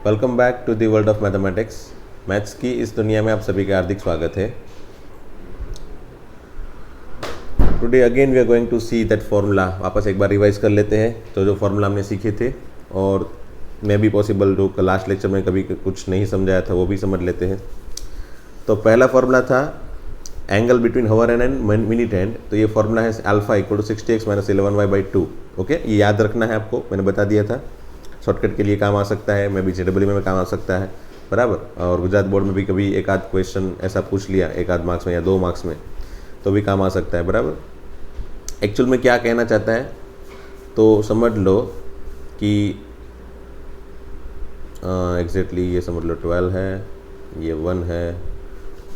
Welcome back to the world of mathematics. Maths की इस दुनिया में आप सभी का हार्दिक स्वागत है। Today again we are going to see that formula. वापस एक बार रिवाइज कर लेते हैं तो जो फॉर्मूला हमने सीखे थे, और मैं भी पॉसिबल जो लास्ट लेक्चर में कभी कुछ नहीं समझाया था वो भी समझ लेते हैं। तो पहला फॉर्मूला था angle between hour hand and minute hand. तो ये फॉर्मूला है alpha equal to 60x - 11y/2। Okay, ये याद रखना है आपको, मैंने बता दिया था। शॉर्टकट के लिए काम आ सकता है, मैं भी JEE में काम आ सकता है, बराबर। और गुजरात बोर्ड में भी कभी एक आध क्वेश्चन ऐसा पूछ लिया, एक आध मार्क्स में या 2 मार्क्स में, तो भी काम आ सकता है, बराबर। एक्चुअल में क्या कहना चाहता है तो समझ लो कि एग्जैक्टली ये समझ लो 12 है, ये 1 है,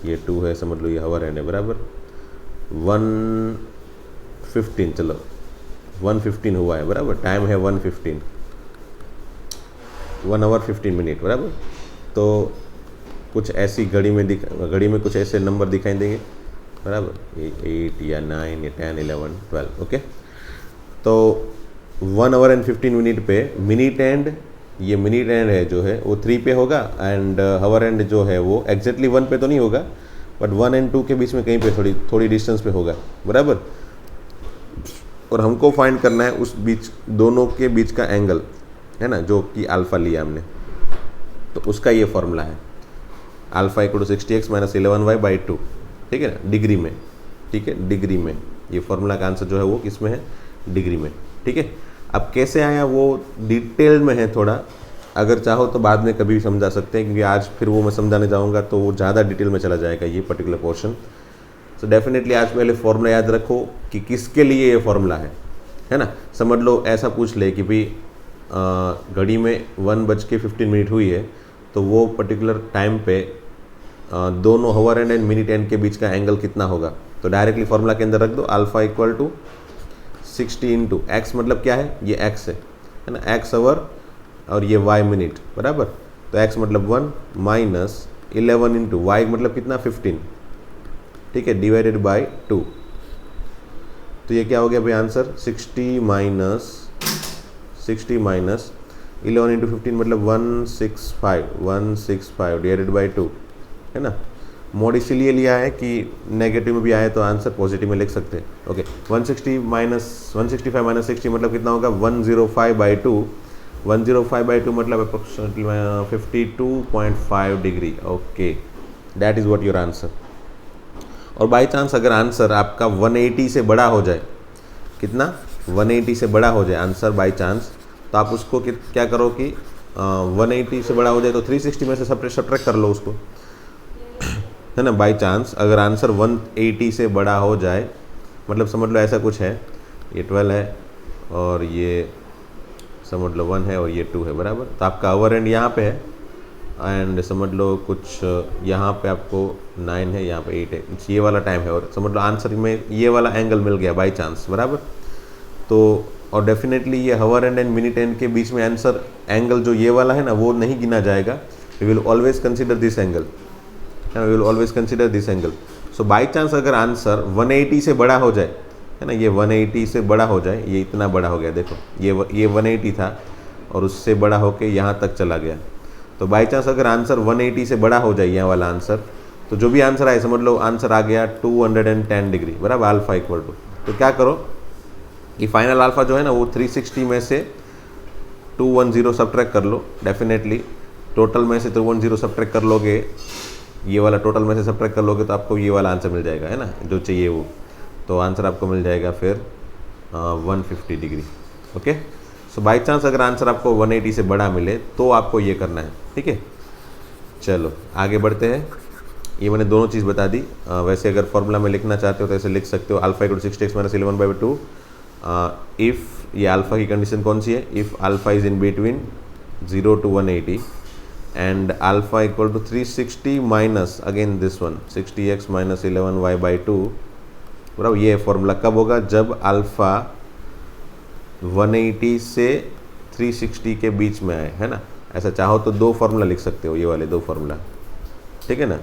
ये 2 है, समझ लो ये हवर एंड है, बराबर। 1:15, चलो 1:15 हुआ है, बराबर। टाइम है 1:15, 1 आवर 15 मिनट, बराबर। तो कुछ ऐसी घड़ी में कुछ ऐसे नंबर दिखाई देंगे, बराबर। 8 या 9 या 10, 11, 12। ओके, तो 1 आवर एंड 15 मिनट पे मिनट एंड, ये मिनट एंड है जो है वो 3 पे होगा, एंड हवर एंड जो है वो एग्जैक्टली 1 पे तो नहीं होगा, बट 1 और 2 के बीच में कहीं पे थोड़ी डिस्टेंस पे होगा, बराबर। और हमको फाइंड करना है उस बीच, दोनों के बीच का एंगल है ना, जो कि अल्फ़ा लिया हमने। तो उसका ये फॉर्मूला है alpha equal to 60x - 11y/2, ठीक है ना, डिग्री में। ठीक है, डिग्री में ये फॉर्मूला का आंसर जो है वो किस में है, डिग्री में। ठीक है, अब कैसे आया वो डिटेल में है थोड़ा, अगर चाहो तो बाद में कभी भी समझा सकते हैं, क्योंकि आज फिर वो मैं समझाने जाऊँगा तो वो ज़्यादा डिटेल में चला जाएगा ये पर्टिकुलर पोर्शन। सो डेफिनेटली आज पहले फॉर्मूला याद रखो कि किसके लिए ये फॉर्मूला है ना। समझ लो ऐसा पूछ ले कि भाई घड़ी में 1:15 हुई है, तो वो पर्टिकुलर टाइम पे दोनों हवर एंड मिनट एंड के बीच का एंगल कितना होगा। तो डायरेक्टली फॉर्मूला के अंदर रख दो alpha equal to 60 into x, मतलब क्या है, ये एक्स है ना, एक्स आवर और ये वाई मिनट, बराबर। तो एक्स मतलब 1 माइनस 11 इंटू वाई मतलब कितना, 15, ठीक है, डिवाइडेड बाई 2। तो ये क्या हो गया भाई आंसर, 60 माइनस 11 इंटू 15 मतलब 165 डिवाइडेड बाई 2, है ना। मोड इसीलिए लिया है कि नेगेटिव में भी आए तो आंसर पॉजिटिव में लिख सकते हैं। ओके, 165 माइनस 60 मतलब कितना होगा, 105/2। 105/2 मतलब approximately 52.5 degree. Okay, that is what your answer. और बाई चांस अगर आंसर आपका 180 से बड़ा हो जाए, कितना, 180 से बड़ा हो जाए आंसर बाई चांस, तो आप उसको क्या करो कि 180 से बड़ा हो जाए तो 360 में से सब्ट्रैक्ट कर लो उसको, है ना। बाई चांस अगर आंसर 180 से बड़ा हो जाए, मतलब समझ लो ऐसा कुछ है, ये 12 है और ये समझ लो 1 है और ये 2 है, बराबर। तो आपका ओवर एंड यहाँ पे है, एंड समझ लो कुछ यहाँ पे आपको 9 है, यहाँ पे 8 है, ये वाला टाइम है, और समझ लो आंसर में ये वाला एंगल मिल गया बाई चांस, बराबर। तो और डेफिनेटली ये हवर एंड मिनट एंड के बीच में आंसर एंगल जो ये वाला है ना वो नहीं गिना जाएगा। We will always consider this angle, we will always consider this angle. So by chance अगर आंसर 180 से बड़ा हो जाए, है ना, ये 180 से बड़ा हो जाए, ये इतना बड़ा हो गया, देखो ये 180 था और उससे बड़ा होके यहाँ तक चला गया। तो बाई चांस अगर आंसर 180 से बड़ा हो जाए यहाँ वाला आंसर, तो जो भी आंसर आए, समझ लो आंसर आ गया 210 डिग्री, बराबर, अल्फ़ा इक्वल टू। तो क्या करो कि फाइनल अल्फ़ा जो है ना वो 360 में से 210 सब्ट्रैक्ट कर लो। डेफिनेटली टोटल में से 210 सब्ट्रैक्ट कर लोगे, ये वाला टोटल में से सब्ट्रैक्ट कर लोगे तो आपको ये वाला आंसर मिल जाएगा, है ना, जो चाहिए वो। तो आंसर आपको मिल जाएगा फिर 150 degree. Okay, so by chance अगर आंसर आपको 180 से बड़ा मिले तो आपको ये करना है, ठीक है। चलो आगे बढ़ते हैं। ये मैंने दोनों चीज़ बता दी। वैसे अगर फॉर्मूला में लिखना चाहते हो तो ऐसे लिख सकते हो alpha equal to 60x - 11/2। If ये अल्फ़ा की कंडीशन कौन सी है, if alpha is in between 0 to 180 and alpha equal to 360 minus again this one 60x - 11y/2, बराबर। ये फॉर्मूला कब होगा, जब अल्फ़ा 180 से 360 के बीच में आए, है ना। ऐसा चाहो तो 2 फार्मूला लिख सकते हो, ये वाले 2 फार्मूला, ठीक है ना,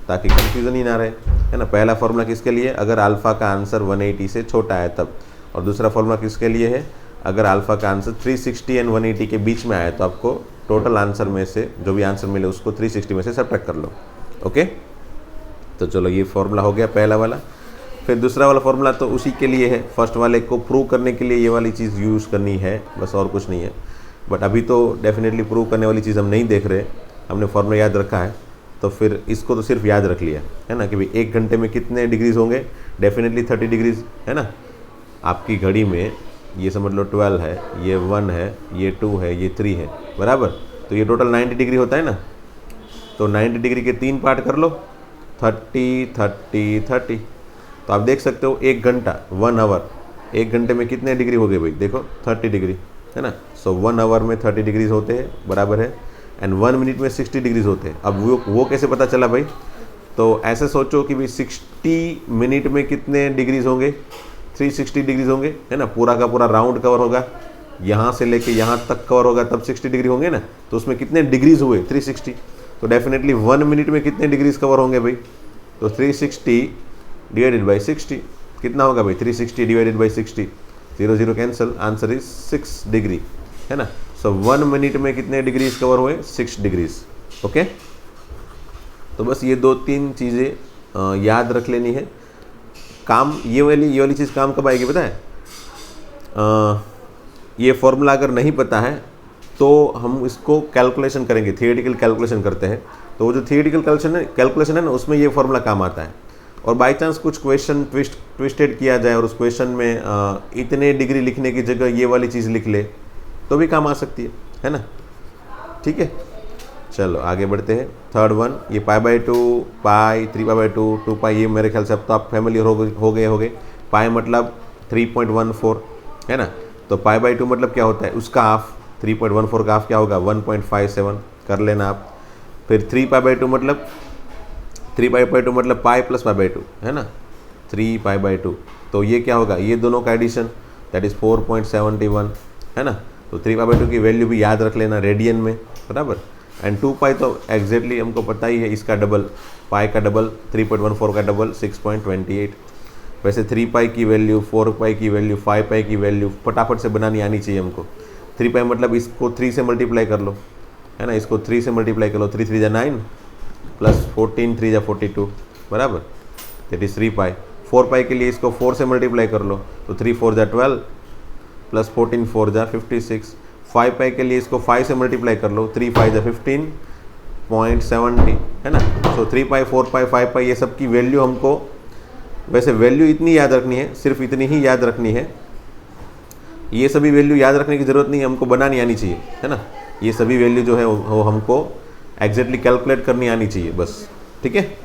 ताकि कंफ्यूजन ही ना रहे, है ना। पहला फार्मूला किसके लिए, अगर अल्फ़ा का आंसर 180 से छोटा है तब, और दूसरा फार्मूला किसके लिए है, अगर अल्फ़ा का आंसर 360 एंड 180 के बीच में आए तो आपको टोटल आंसर में से जो भी आंसर मिले उसको 360 में से सब्ट्रैक्ट कर लो। ओके, तो चलो ये फॉर्मूला हो गया पहला वाला। फिर दूसरा वाला फॉर्मूला तो उसी के लिए है, फर्स्ट वाले को प्रूव करने के लिए ये वाली चीज़ यूज़ करनी है, बस और कुछ नहीं है। बट अभी तो डेफिनेटली प्रूव करने वाली चीज़ हम नहीं देख रहे, हमने फॉर्मूला याद रखा है, तो फिर इसको तो सिर्फ याद रख लिया है ना कि भाई 1 घंटे में कितने डिग्रीज होंगे, डेफिनेटली 30 डिग्रीज है ना। आपकी घड़ी में ये समझ लो 12 है, ये 1 है, ये 2 है, ये 3 है, बराबर। तो ये टोटल 90 डिग्री होता है ना, तो 90 डिग्री के 3 पार्ट कर लो, 30 30 30। तो आप देख सकते हो 1 घंटा 1 आवर, 1 घंटे में कितने डिग्री हो गए भाई, देखो 30 डिग्री है ना। सो 1 आवर में 30 डिग्रीज होते हैं, बराबर है। एंड 1 मिनट में 60 डिग्रीज होते हैं। अब वो कैसे पता चला भाई, तो ऐसे सोचो कि भाई 60 मिनट में कितने डिग्रीज होंगे, 360 डिग्रीज होंगे है ना। पूरा का पूरा राउंड कवर होगा, यहाँ से लेके यहाँ तक कवर होगा, तब 60 डिग्री होंगे ना। तो उसमें कितने डिग्रीज हुए, 360। तो डेफिनेटली 1 मिनट में कितने डिग्रीज कवर होंगे भाई, तो 360 डिवाइडेड बाई 60 कितना होगा भाई, 360 divided by 60, 0 0 cancel, answer is 6 degree है ना। सो 1 मिनट में कितने डिग्रीज कवर हुए, 6 डिग्रीज। ओके, तो बस ये 2-3 चीज़ें याद रख लेनी है। काम ये वाली चीज़ काम कब आएगी पता है, ये फॉर्मूला अगर नहीं पता है तो हम इसको कैलकुलेशन करेंगे, थियोरेटिकल कैलकुलेशन करते हैं, तो वो जो थियोरेटिकल कैलकुलेशन है ना, उसमें ये फॉर्मूला काम आता है। और बाय चांस कुछ क्वेश्चन ट्विस्टेड किया जाए और उस क्वेश्चन में इतने डिग्री लिखने की जगह ये वाली चीज़ लिख ले तो भी काम आ सकती है ना। ठीक है, चलो आगे बढ़ते हैं। थर्ड वन, ये π/2, पाई, 3π/2, 2π, ये मेरे ख्याल से अब तो आप फैमिलियर हो गए। पाई मतलब 3.14 है ना। तो π/2 मतलब क्या होता है, उसका हाफ, 3.14 का हाफ क्या होगा, 1.57 कर लेना आप। फिर 3π/2 मतलब 3π/2 मतलब पाई प्लस π/2 है ना, 3π/2। तो ये क्या होगा, ये दोनों का एडिशन, दैट इज़ 4.71 है ना। तो 3π/2 की वैल्यू भी याद रख लेना रेडियन में, बराबर। एंड 2π तो एग्जैक्टली हमको पता ही है, इसका डबल, पाई का डबल, 3.14 का डबल 6.28। वैसे 3π की वैल्यू, 4π की वैल्यू, 5π की वैल्यू फटाफट से बनानी आनी चाहिए हमको। 3π मतलब इसको 3 से मल्टीप्लाई कर लो है ना, इसको 3 से मल्टीप्लाई कर लो, 3 3 जा 9 प्लस 14 3 जा 42, बराबर, दैट इज 3π। 4π के लिए इसको 4 से मल्टीप्लाई कर लो, तो 3 4 जा 12 प्लस 14 4 जा 56। 5π के लिए इसको 5 से मल्टीप्लाई कर लो, 3 5 जा 15.70 है ना। सो 3π 4π 5π ये सब की वैल्यू हमको, वैसे वैल्यू इतनी याद रखनी है, सिर्फ इतनी ही याद रखनी है, ये सभी वैल्यू याद रखने की ज़रूरत नहीं है, हमको बनानी आनी चाहिए है ना। ये सभी वैल्यू जो है वो हमको एग्जैक्टली कैलकुलेट करनी आनी चाहिए बस, ठीक है।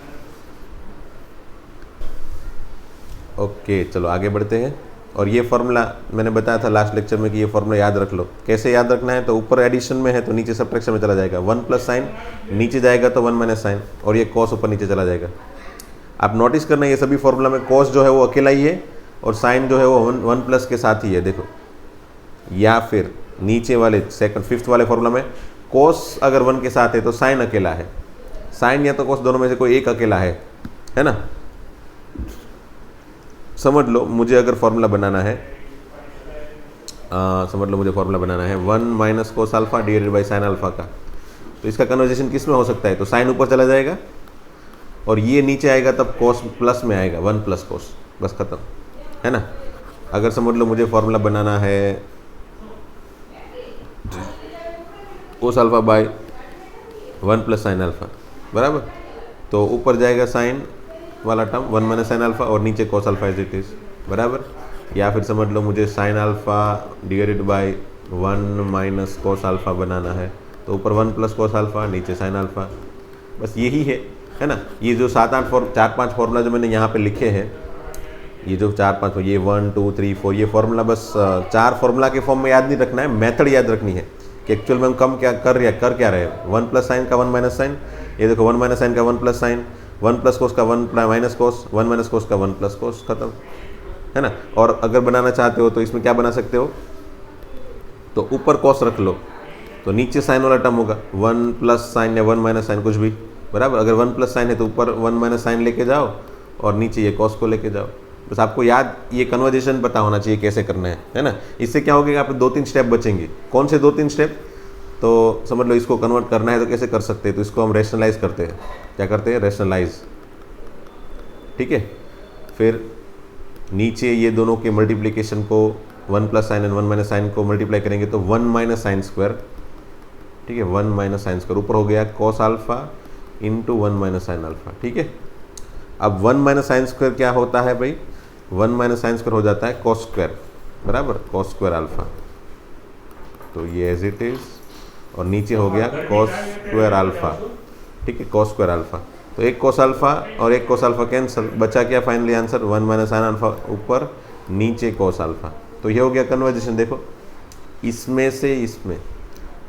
ओके, चलो आगे बढ़ते हैं। और ये फार्मूला मैंने बताया था लास्ट लेक्चर में कि ये फार्मूला याद रख लो। कैसे याद रखना है, तो ऊपर एडिशन में है तो नीचे सब्ट्रैक्शन में चला जाएगा, 1 प्लस साइन, नीचे जाएगा तो 1 माइनस साइन, और ये कॉस ऊपर नीचे चला जाएगा। आप नोटिस करना, ये सभी फार्मूला में कॉस जो है वो अकेला ही है और साइन जो है वो 1 प्लस के साथ ही है, देखो। या फिर नीचे वाले फिफ्थ वाले फार्मूला में कॉस अगर 1 के साथ है तो साइन अकेला है, साइन या तो कॉस दोनों में से कोई एक अकेला है ना। समझ लो मुझे अगर फार्मूला बनाना है, मुझे फार्मूला बनाना है 1 minus cos alpha divided by sine alpha का, तो इसका कन्वर्जेशन किस में हो सकता है, तो साइन ऊपर चला जाएगा और ये नीचे आएगा तब कोस प्लस में आएगा, 1 प्लस कोस, बस खत्म है ना। अगर समझ लो मुझे फार्मूला बनाना है cos alpha by 1 plus sine alpha, बराबर, तो ऊपर जाएगा साइन वाला टर्म 1 माइनस साइन अल्फा और नीचे cos alpha as it is, बराबर। या फिर समझ लो मुझे sine alpha divided by 1 minus cos alpha बनाना है, तो ऊपर 1 प्लस कोस अल्फा, नीचे साइन अल्फा, बस यही है ना। ये जो 4-5 फार्मूला जो मैंने यहाँ पे लिखे हैं, ये जो 4-5, ये 1 2 3 4, ये फार्मूला बस 4 फार्मूला के फॉर्म में याद नहीं रखना है, मेथड याद रखनी है कि एक्चुअल में हम कम क्या कर रहे हैं। 1 प्लस साइन का 1 माइनस साइन, ये देखो 1 माइनस साइन का 1 प्लस साइन, 1 प्लस कोस का 1 माइनस कोस, 1 माइनस कोस का 1 प्लस कोस, खत्म है ना। और अगर बनाना चाहते हो तो इसमें क्या बना सकते हो, तो ऊपर कोस रख लो तो नीचे साइन वाला टर्म होगा, 1 प्लस साइन या 1 माइनस साइन कुछ भी, बराबर। अगर 1 प्लस साइन है तो ऊपर 1 माइनस साइन लेके जाओ और नीचे ये कॉस को लेके जाओ, बस आपको याद ये कन्वर्जेशन पता होना चाहिए कैसे करना है ना। इससे क्या होगा, आप 2-3 स्टेप बचेंगे। कौन से 2-3 स्टेप, तो समझ लो इसको कन्वर्ट करना है तो कैसे कर सकते हैं, तो इसको हम रेशनलाइज करते हैं। क्या करते हैं? रेशनलाइज। ठीक है, फिर नीचे ये दोनों के मल्टीप्लिकेशन को 1 plus sine and 1 minus sine को मल्टीप्लाई करेंगे तो 1 माइनस साइन स्क्वायर। ठीक है, 1 माइनस साइन स्क्वायर, ऊपर हो गया cos alpha into 1 minus sine alpha. ठीक है, अब 1 माइनस साइन स्क्वायर क्या होता है भाई? 1 माइनस साइन स्क्वायर हो जाता है कॉस स्क्वायर, बराबर, कॉस स्क्वायर अल्फा। तो ये एज इट इज, और नीचे हो गया कॉस स्क्वायर अल्फा। ठीक है, कॉस स्क्वायर अल्फा, तो एक कॉस अल्फा और एक कॉस अल्फा कैंसिल, बचा क्या finally answer? 1 minus sine alpha ऊपर, नीचे कॉस अल्फा। तो ये हो गया कन्वर्जेशन। देखो इसमें से इसमें,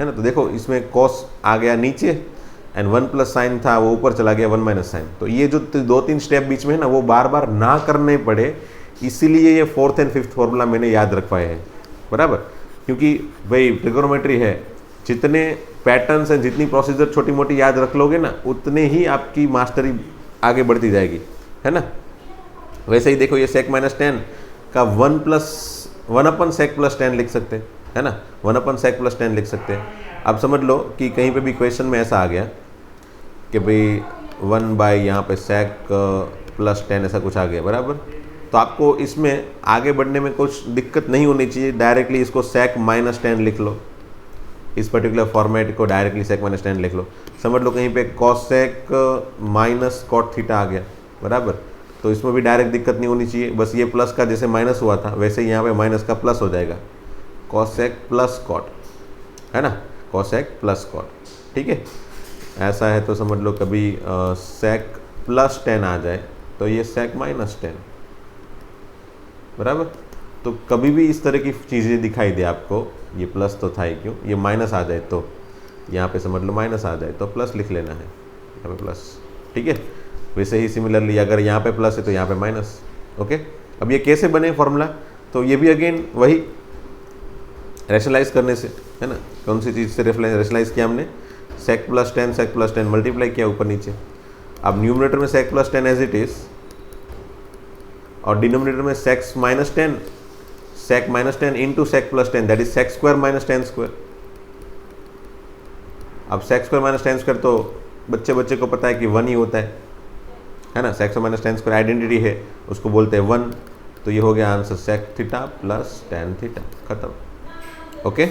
है ना, तो देखो इसमें कॉस आ गया नीचे एंड 1 प्लस साइन था वो ऊपर चला गया 1 माइनस साइन। तो ये जो 2-3 स्टेप बीच में है ना वो बार बार ना करने पड़े, इसीलिए ये 4th एंड 5th फॉर्मूला मैंने याद रखवाए हैं, बराबर। क्योंकि भाई ट्रिगोनोमेट्री है, जितने पैटर्न्स हैं, जितनी प्रोसीजर छोटी मोटी याद रख लोगे ना, उतने ही आपकी मास्टरी आगे बढ़ती जाएगी, है ना। वैसे ही देखो ये सेक माइनस 10 का 1 अपन सेक प्लस 10 लिख सकते हैं, है ना, 1 अपन सेक प्लस 10 लिख सकते हैं। अब समझ लो कि कहीं पे भी क्वेश्चन में ऐसा आ गया कि भाई 1 बाय यहाँ पे सेक प्लस 10 ऐसा कुछ आ गया, बराबर। तो आपको इसमें आगे बढ़ने में कुछ दिक्कत नहीं होनी चाहिए, डायरेक्टली इसको सेक माइनस 10 लिख लो, इस पर्टिकुलर फॉर्मेट को डायरेक्टली सेक माइनस 10 लिख लो। समझ लो कहीं पे cos sec minus cot theta आ गया, बराबर। तो इसमें भी डायरेक्ट दिक्कत नहीं होनी चाहिए, बस ये प्लस का जैसे माइनस हुआ था वैसे ही यहाँ पे माइनस का प्लस हो जाएगा, कॉस सेक प्लस कॉट, है ना, कॉस सेक प्लस कॉट। ठीक है, ऐसा है तो समझ लो कभी सेक प्लस 10 आ जाए तो ये सेक माइनस 10, बराबर। तो कभी भी इस तरह की चीज़ें दिखाई दे आपको, ये प्लस तो था ही क्यों, ये माइनस आ जाए तो यहाँ पे समझ लो माइनस आ जाए तो प्लस लिख लेना है, यहाँ पे प्लस। ठीक है, वैसे ही सिमिलरली अगर यहाँ पे प्लस है तो यहाँ पे माइनस। ओके, अब ये कैसे बने फॉर्मूला? तो ये भी अगेन वही रेशनलाइज करने से, है ना। कौन सी चीज़ से रेशनलाइज किया हमने? सेक प्लस 10 मल्टीप्लाई किया ऊपर नीचे। अब न्यूमरेटर में sec plus 10 as it is, और डिनोमिनेटर में secs minus 10, sec minus 10 into sec plus 10, that is sec square minus 10 square. अब सेक स्क्वायर माइनस 10 स्क्वायर तो बच्चे को पता है कि 1 ही होता है ना। Sec square minus 10 square identity है, उसको बोलते हैं 1। तो ये हो गया answer sec theta plus tan theta, खत्म। ओके,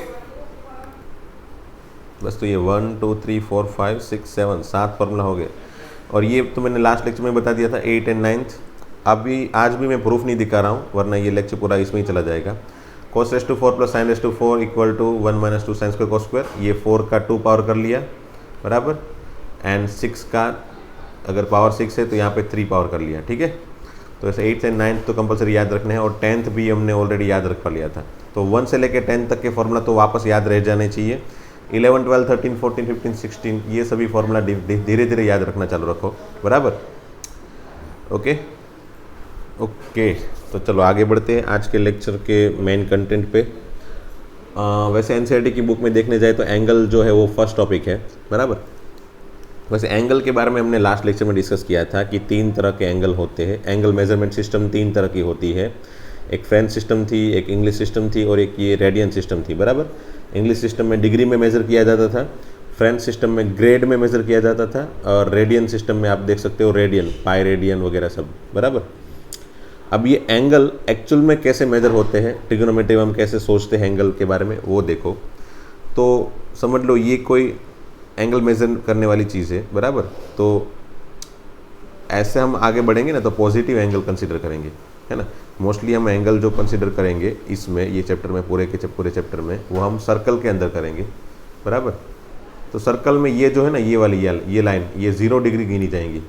बस तो ये 1 2 3 4 5 6 7 7 फॉर्मूला हो गए। और ये तो मैंने लास्ट लेक्चर में बता दिया था 8 एंड 9th। अभी आज भी मैं प्रूफ नहीं दिखा रहा हूँ, वरना ये लेक्चर पूरा इसमें ही चला जाएगा। cos raise to 4 plus sine raise to 4 equal to 1 minus 2 sine square cos square. ये 4 का 2 पावर कर लिया, बराबर, एंड 6 का अगर पावर 6 है तो यहाँ पे 3 पावर कर लिया। ठीक है, तो ऐसे 8th एंड 9th तो कंपलसरी याद रखने हैं, और 10th भी हमने ऑलरेडी याद रखवा लिया था। तो 1 से लेकर 10 तक के फॉर्मूला तो वापस याद रह जाने चाहिए। 11 12 13 14 15 16 ये सभी फॉर्मूला धीरे धीरे याद रखना चालू रखो, बराबर। ओके ओके, तो चलो आगे बढ़ते हैं आज के लेक्चर के मेन कंटेंट पे। वैसे एनसीईआरटी की बुक में देखने जाए तो एंगल जो है वो फर्स्ट टॉपिक है, बराबर। वैसे एंगल के बारे में हमने लास्ट लेक्चर में डिस्कस किया था कि 3 तरह के एंगल होते हैं। एंगल मेजरमेंट सिस्टम 3 तरह की होती है, एक फ्रेंच सिस्टम थी, एक इंग्लिश सिस्टम थी, और एक ये रेडियन सिस्टम थी, बराबर। इंग्लिश सिस्टम में डिग्री में मेज़र किया जाता था, फ्रेंच सिस्टम में ग्रेड में मेज़र किया जाता था, और रेडियन सिस्टम में आप देख सकते हो रेडियन, पाई रेडियन वगैरह सब, बराबर। अब ये एंगल एक्चुअल में कैसे मेजर होते हैं, ट्रिगोनोमेट्री में हम कैसे सोचते हैं एंगल के बारे में, वो देखो। तो समझ लो ये कोई एंगल मेजर करने वाली चीज़ है, बराबर। तो ऐसे हम आगे बढ़ेंगे ना तो पॉजिटिव एंगल कंसीडर करेंगे, है ना। मोस्टली हम एंगल जो कंसीडर करेंगे इसमें, ये चैप्टर में, पूरे चैप्टर में, वो हम सर्कल के अंदर करेंगे, बराबर। तो सर्कल में ये जो है ना, ये वाली ये लाइन, ये 0 डिग्री गिनी जाएंगी।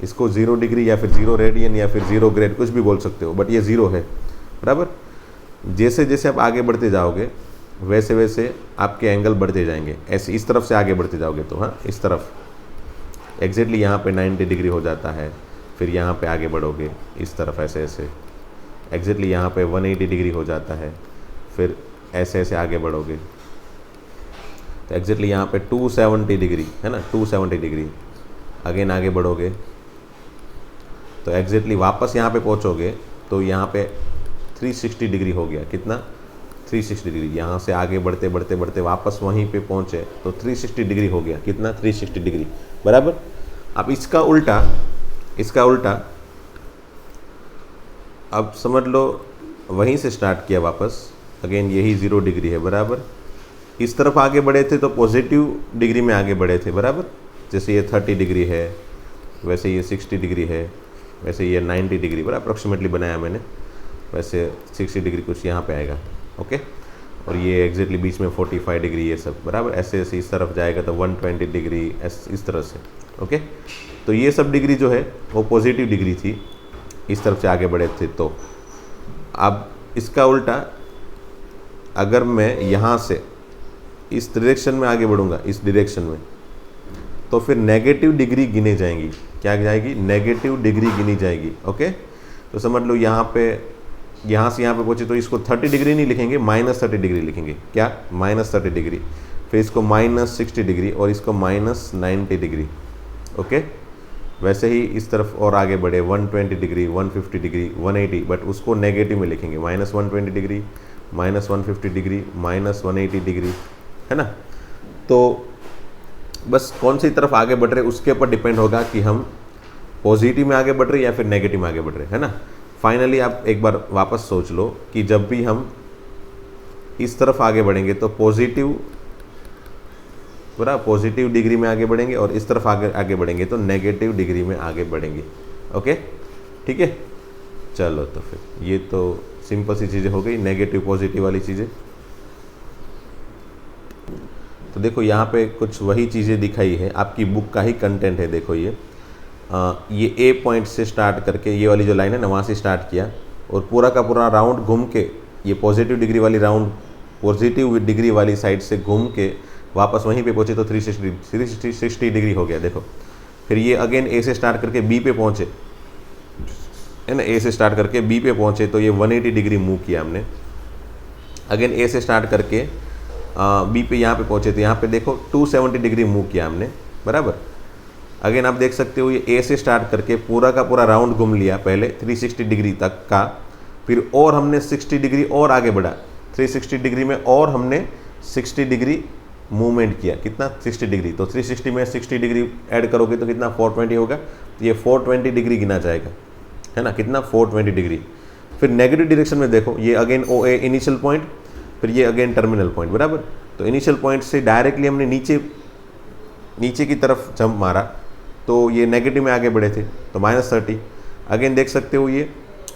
इसको 0 डिग्री या फिर 0 रेडियन या फिर 0 ग्रेड कुछ भी बोल सकते हो, बट ये 0 है, बराबर। जैसे जैसे आप आगे बढ़ते जाओगे वैसे वैसे आपके एंगल बढ़ते जाएंगे। ऐसे इस तरफ से आगे बढ़ते जाओगे तो, हाँ, इस तरफ एग्जैक्टली यहाँ पे 90 डिग्री हो जाता है। फिर यहाँ पे आगे बढ़ोगे इस तरफ ऐसे ऐसे, एग्जैक्टली यहाँ पे 180 डिग्री हो जाता है। फिर ऐसे ऐसे आगे बढ़ोगे तो एग्जैक्टली यहाँ पे 270 डिग्री, है ना, 270 डिग्री। अगेन आगे बढ़ोगे तो एग्जैक्टली वापस यहाँ पे पहुँचोगे तो यहाँ पे 360 डिग्री हो गया। कितना? 360 डिग्री। यहाँ से आगे बढ़ते बढ़ते बढ़ते वापस वहीं पे पहुँचे तो 360 डिग्री हो गया। कितना? 360 डिग्री, बराबर। अब इसका उल्टा अब समझ लो, वहीं से स्टार्ट किया वापस, अगेन यही 0 डिग्री है, बराबर। इस तरफ आगे बढ़े थे तो पॉजिटिव डिग्री में आगे बढ़े थे, बराबर। जैसे ये 30 डिग्री है, वैसे ये 60 डिग्री है, वैसे ये 90 डिग्री, बराबर अप्रॉक्सीमेटली बनाया मैंने। वैसे 60 डिग्री कुछ यहाँ पे आएगा, ओके। और ये एग्जैक्टली बीच में 45 डिग्री, ये सब बराबर। ऐसे ऐसे इस तरफ जाएगा तो 120 डिग्री, इस तरह से, ओके। तो ये सब डिग्री जो है वो पॉजिटिव डिग्री थी, इस तरफ से आगे बढ़े थे। तो अब इसका उल्टा, अगर मैं यहाँ से इस डायरेक्शन में आगे बढ़ूँगा, इस डायरेक्शन में, तो फिर नेगेटिव डिग्री गिने जाएंगी। क्या जाएगी? नेगेटिव डिग्री गिनी जाएगी, ओके। तो समझ लो यहाँ से यहाँ पे पहुँचे तो इसको 30 डिग्री नहीं लिखेंगे, -30 डिग्री लिखेंगे। क्या? -30 डिग्री। फिर इसको -60 डिग्री और इसको -90 डिग्री, ओके। वैसे ही इस तरफ और आगे बढ़े 120 डिग्री, 150 डिग्री, 180, बट उसको नेगेटिव में लिखेंगे। -120 डिग्री, -150 डिग्री, -180 डिग्री, है ना। तो बस कौन सी तरफ आगे बढ़ रहे उसके ऊपर डिपेंड होगा कि हम पॉजिटिव में आगे बढ़ रहे या फिर नेगेटिव में आगे बढ़ रहे, है ना। फाइनली आप एक बार वापस सोच लो कि जब भी हम इस तरफ आगे बढ़ेंगे तो पॉजिटिव डिग्री में आगे बढ़ेंगे, और इस तरफ आगे बढ़ेंगे तो नेगेटिव डिग्री में आगे बढ़ेंगे, ओके, ठीक है। चलो, तो फिर ये तो सिंपल सी चीज़ें हो गई, नेगेटिव पॉजिटिव वाली चीज़ें। तो देखो यहाँ पे कुछ वही चीज़ें दिखाई है, आपकी बुक का ही कंटेंट है। देखो ये ए पॉइंट से स्टार्ट करके, ये वाली जो लाइन है ना, वहाँ से स्टार्ट किया और पूरा का पूरा राउंड घूम के, ये पॉजिटिव डिग्री वाली साइड से घूम के वापस वहीं पे पहुँचे तो 360 डिग्री हो गया। देखो, फिर ये अगेन ए से स्टार्ट करके बी पे पहुँचे, है ना। ए से स्टार्ट करके बी पे पहुँचे तो ये 180 डिग्री मूव किया हमने। अगेन ए से स्टार्ट करके बी पे यहाँ पे पहुँचे तो यहाँ पे देखो 270 डिग्री मूव किया हमने, बराबर। अगेन आप देख सकते हो ये ए से स्टार्ट करके पूरा का पूरा राउंड घूम लिया पहले 360 डिग्री तक का, फिर और हमने 60 डिग्री और आगे बढ़ा 360 डिग्री में, और हमने 60 डिग्री मूवमेंट किया। कितना? 60 डिग्री। तो 360 में 60 डिग्री ऐड करोगे तो कितना? 420 होगा। तो ये 420 डिग्री गिना जाएगा, है ना। कितना? 420 डिग्री। फिर नेगेटिव डायरेक्शन में देखो, ये अगेन ओ ए इनिशियल पॉइंट, फिर ये अगेन टर्मिनल पॉइंट, बराबर। तो इनिशियल पॉइंट से डायरेक्टली हमने नीचे की तरफ जंप मारा तो ये नेगेटिव में आगे बढ़े थे तो -30। अगेन देख सकते हो ये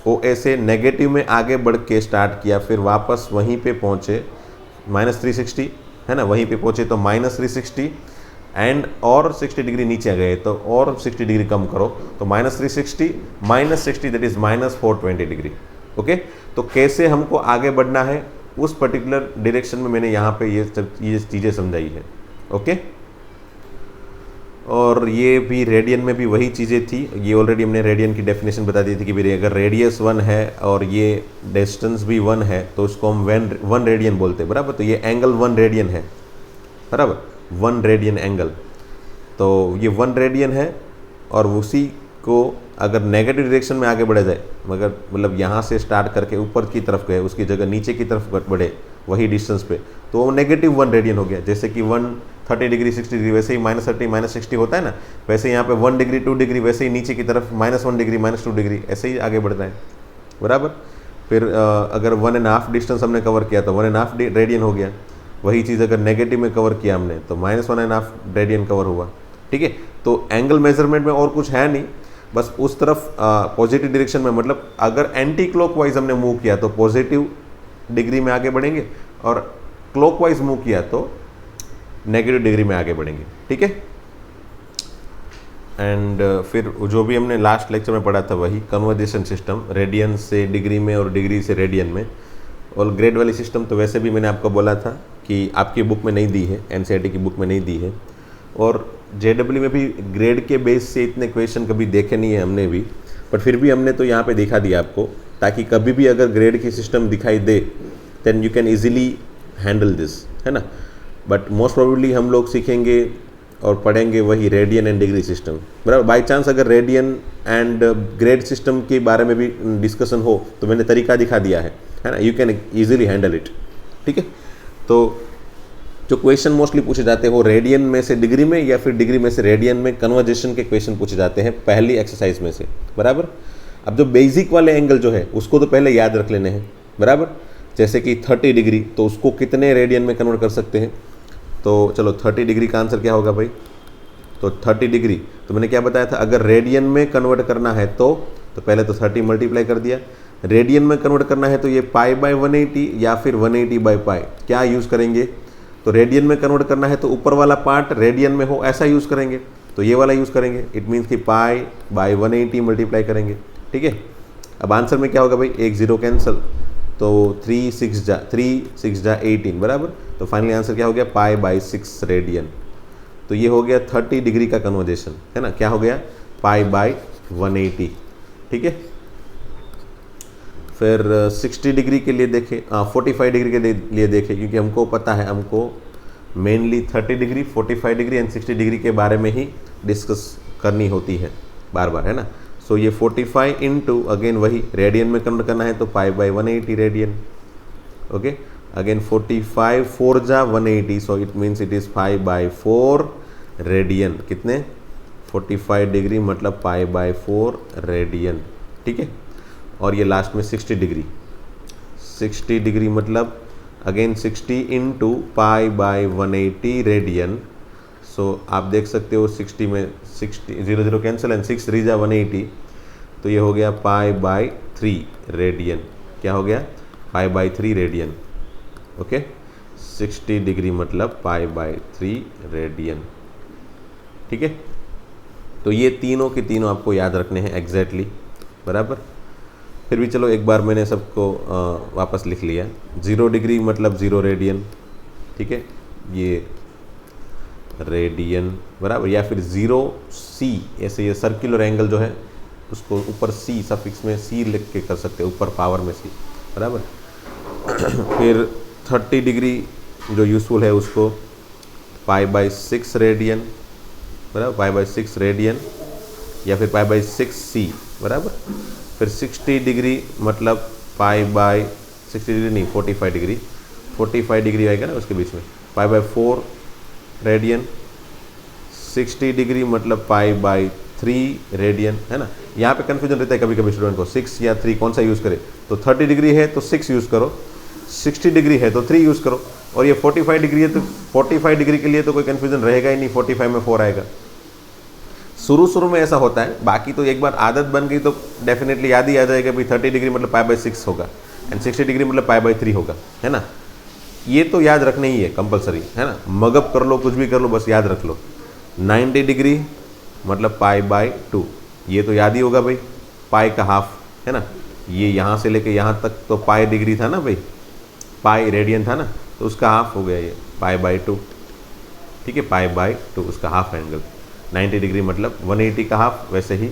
ओ ए से नेगेटिव में आगे बढ़ के स्टार्ट किया, फिर वापस वहीं पे पहुँचे -360, है ना। वहीं पे पहुँचे तो -360 एंड और 60 डिग्री नीचे आ गए तो और 60 डिग्री कम करो तो -360 -60 दैट इज़ -420 डिग्री, ओके। तो कैसे हमको आगे बढ़ना है उस पर्टिकुलर डायरेक्शन में मैंने यहाँ पे ये चीज़ें समझाई है, ओके। और ये भी रेडियन में भी वही चीज़ें थी। ये ऑलरेडी हमने रेडियन की डेफिनेशन बता दी थी कि भाई अगर रेडियस 1 है और ये डिस्टेंस भी 1 है तो उसको हम 1 रेडियन बोलते हैं, बराबर। तो ये एंगल 1 रेडियन है, बराबर, 1 रेडियन एंगल। तो ये 1 रेडियन है और उसी को अगर नेगेटिव डायरेक्शन में आगे बढ़ा जाए, मगर मतलब यहाँ से स्टार्ट करके ऊपर की तरफ गए, उसकी जगह नीचे की तरफ बढ़े वही डिस्टेंस पे, तो वो -1 रेडियन हो गया। जैसे कि 130 डिग्री 60 डिग्री, वैसे ही -30 -60 होता है ना, वैसे यहाँ पे 1 डिग्री 2 डिग्री, वैसे ही नीचे की तरफ -1 डिग्री -2 डिग्री, ऐसे ही आगे बढ़ता है, बराबर। फिर अगर 1.5 डिस्टेंस हमने कवर किया तो 1.5 रेडियन हो गया। वही चीज़ अगर नेगेटिव में कवर किया हमने तो -1.5 रेडियन कवर हुआ, ठीक है। तो एंगल मेजरमेंट में और कुछ है नहीं, बस उस तरफ पॉजिटिव डायरेक्शन में, मतलब अगर एंटी क्लॉकवाइज हमने मूव किया तो पॉजिटिव डिग्री में आगे बढ़ेंगे, और क्लॉकवाइज मूव किया तो नेगेटिव डिग्री में आगे बढ़ेंगे, ठीक है। एंड फिर जो भी हमने लास्ट लेक्चर में पढ़ा था वही कन्वर्जेशन सिस्टम, रेडियन से डिग्री में और डिग्री से रेडियन में। और ग्रेड वाली सिस्टम तो वैसे भी मैंने आपको बोला था कि आपकी बुक में नहीं दी है, एनसीईआरटी की बुक में नहीं दी है। और जेडब्ल्यू में भी ग्रेड के बेस से इतने क्वेश्चन कभी देखे नहीं है हमने भी, पर फिर भी हमने तो यहाँ पे दिखा दिया आपको, ताकि कभी भी अगर ग्रेड की सिस्टम दिखाई दे then you can easily handle this, है ना। बट मोस्ट प्रोबेबली हम लोग सीखेंगे और पढ़ेंगे वही रेडियन एंड डिग्री सिस्टम, बराबर। बाई चांस अगर रेडियन एंड ग्रेड सिस्टम के बारे में भी डिस्कशन हो तो मैंने तरीका दिखा दिया है ना, you can easily handle it, ठीक है। तो जो क्वेश्चन मोस्टली पूछे जाते हैं वो रेडियन में से डिग्री में या फिर डिग्री में से रेडियन में कन्वर्जेशन के क्वेश्चन पूछे जाते हैं पहली एक्सरसाइज में से, बराबर। अब जो बेसिक वाले एंगल जो है उसको तो पहले याद रख लेने हैं, बराबर। जैसे कि 30 डिग्री, तो उसको कितने रेडियन में कन्वर्ट कर सकते हैं। तो चलो 30 डिग्री का आंसर क्या होगा भाई, तो 30 डिग्री तो मैंने क्या बताया था, अगर रेडियन में कन्वर्ट करना है तो पहले तो 30 मल्टीप्लाई कर दिया, रेडियन में कन्वर्ट करना है तो ये पाई बाय 180 या फिर 180 बाई पाई, क्या यूज़ करेंगे, तो रेडियन में कन्वर्ट करना है तो ऊपर वाला पार्ट रेडियन में हो ऐसा यूज़ करेंगे, तो ये वाला यूज़ करेंगे। इट मीन्स कि पाई बाय 180 मल्टीप्लाई करेंगे, ठीक है। अब आंसर में क्या होगा भाई, एक जीरो कैंसिल, तो 3 6 जा 18, बराबर। तो फाइनली आंसर क्या हो गया, पाई बाय 6 रेडियन। तो ये हो गया 30 डिग्री का कन्वर्जेशन, है ना, क्या हो गया, पाई बाय 180, ठीक है। फिर 60 डिग्री के लिए देखें, 45 डिग्री के लिए देखें, क्योंकि हमको पता है हमको mainly 30 degree 45 degree and 60 degree के बारे में ही डिस्कस करनी होती है बार बार, है ना। सो ये 45 इंटू अगेन वही रेडियन में कन्वर्ट करना है तो पाई बाय 180 रेडियन, ओके। अगेन 45 4 जा 180, so it means it is pi by 4 radian, कितने 45 डिग्री मतलब पाई बाय 4 रेडियन, ठीक है। और ये लास्ट में 60 डिग्री मतलब again 60 into pi by 180 radian. So आप देख सकते हो 60 में 60 0 0 कैंसिल एंड 6 3 जा 180, तो ये हो गया पाई बाय 3 रेडियन, क्या हो गया, pi by 3 radian, okay. 60 degree मतलब पाई बाय 3 रेडियन, ठीक है। तो ये तीनों के तीनों आपको याद रखने हैं एग्जैक्टली, बराबर। फिर भी चलो एक बार मैंने सबको वापस लिख लिया। 0 डिग्री मतलब 0 रेडियन, ठीक है, ये रेडियन, बराबर। या फिर 0 C, ऐसे ये सर्कुलर एंगल जो है उसको ऊपर C सफिक्स में C लिख के कर सकते हैं, ऊपर पावर में C, बराबर। फिर 30 डिग्री जो यूज़फुल है उसको पाई बाय 6 रेडियन, बराबर, पाई बाय 6 रेडियन या फिर पाई बाय 6C, बराबर। फिर 60 डिग्री मतलब पाई बाय 60 डिग्री नहीं 45 डिग्री आएगा ना उसके बीच में, पाई बाय 4 रेडियन। 60 डिग्री मतलब पाई बाय 3 रेडियन, है ना। यहाँ पे कन्फ्यूजन रहता है कभी कभी स्टूडेंट को 6 या 3 कौन सा यूज़ करे, तो 30 डिग्री है तो 6 यूज़ करो, 60 डिग्री है तो 3 यूज़ करो, और ये 45 डिग्री है तो 45 डिग्री के लिए तो कोई कन्फ्यूजन रहेगा ही नहीं, 45 में 4 आएगा। शुरू में ऐसा होता है, बाकी तो एक बार आदत बन गई तो डेफिनेटली याद ही आ जाएगा भाई 30 डिग्री मतलब पाई बाय 6 होगा एंड 60 डिग्री मतलब पाई बाय 3 होगा, है ना। ये तो याद रखना ही है कंपलसरी, है ना, मगअप कर लो कुछ भी कर लो बस याद रख लो। 90 डिग्री मतलब पाई बाय 2, ये तो याद ही होगा भाई, पाई का हाफ, है ना। ये यहाँ से लेके यहाँ तक तो पाई डिग्री था ना भाई, पाई रेडियन था ना, तो उसका हाफ हो गया ये पाई बाय 2, ठीक है, पाई बाय 2 उसका हाफ एंगल। 90 डिग्री मतलब 180 का हाफ, वैसे ही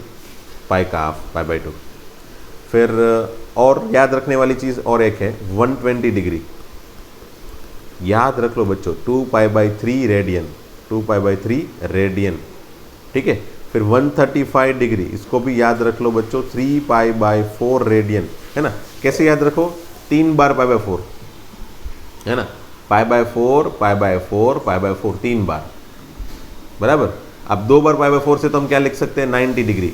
पाई का हाफ पाई बाय 2। फिर और याद रखने वाली चीज़ और एक है 120 डिग्री, याद रख लो बच्चों, 2 pi by 3 radian, 2 pi by 3 radian, ठीक है। फिर 135 डिग्री, इसको भी याद रख लो बच्चों, 3 पाई बाय 4 रेडियन, है ना। कैसे याद रखो, 3 बार पाई बाय 4, है ना, pi by 4 pi by 4 pi by 4 3 बार, बराबर। अब 2 बार पाई बाय 4 से तो हम क्या लिख सकते हैं 90 डिग्री,